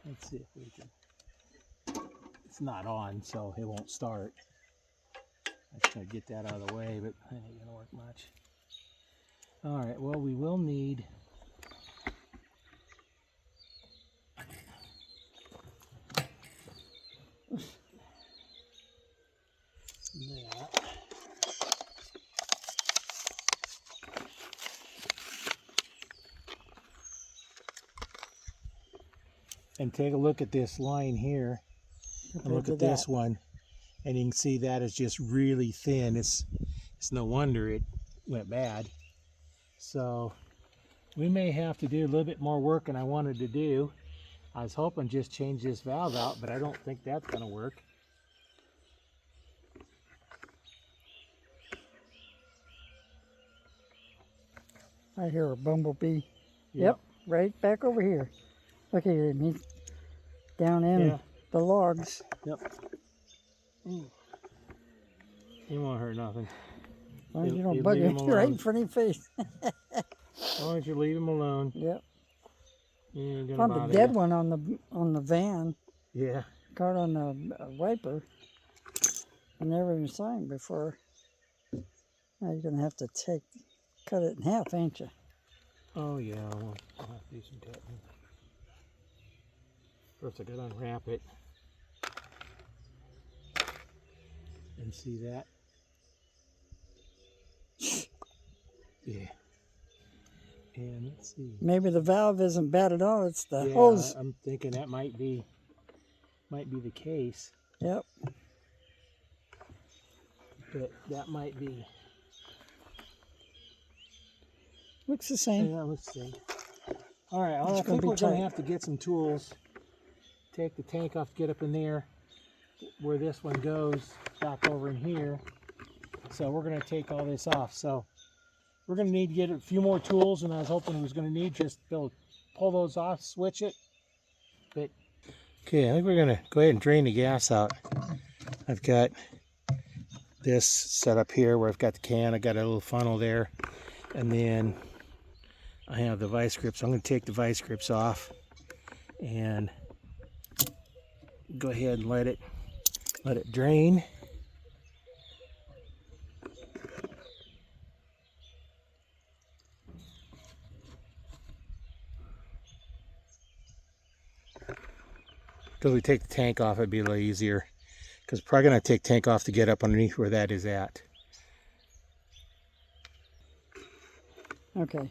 Let's see if we can. It's not on, so it won't start. I just gotta get that out of the way, but it ain't gonna work much. All right, well, we will need that. And take a look at this line here, and look at this one, and you can see that is just really thin. It's no wonder it went bad. So we may have to do a little bit more work than I wanted to do. I was hoping just change this valve out, but I don't think that's going to work. I hear a bumblebee. Yep. Right back over here. Look at him. He's down in the logs. Yep. He won't hurt nothing. As long as you don't bug him right in front of your face. As long as you leave him alone. Yep. You ain't gonna Found a bother dead you. one on the van. Yeah. Caught on the wiper. I never even saw him before. Now you're gonna have to cut it in half, ain't you? Oh yeah, I'll have to do some cutting. First I gotta unwrap it. And see that? Yeah. And let's see. Maybe the valve isn't bad at all. It's the Yeah, hose. I'm thinking that might be the case. Yep. But that might be. Looks the same. Yeah, let's see. All right, I think we're going to have to get some tools. Take the tank off, get up in there where this one goes, back over in here. So we're going to take all this off. So we're going to need to get a few more tools, and I was hoping we was going to need just to pull those off, switch it. But okay, I think we're going to go ahead and drain the gas out. I've got this set up here where I've got the can, I got a little funnel there, and then I have the vice grips. I'm going to take the vice grips off and go ahead and let it drain. Because we take the tank off, it'd be a little easier. Because probably going to take tank off to get up underneath where that is at. Okay.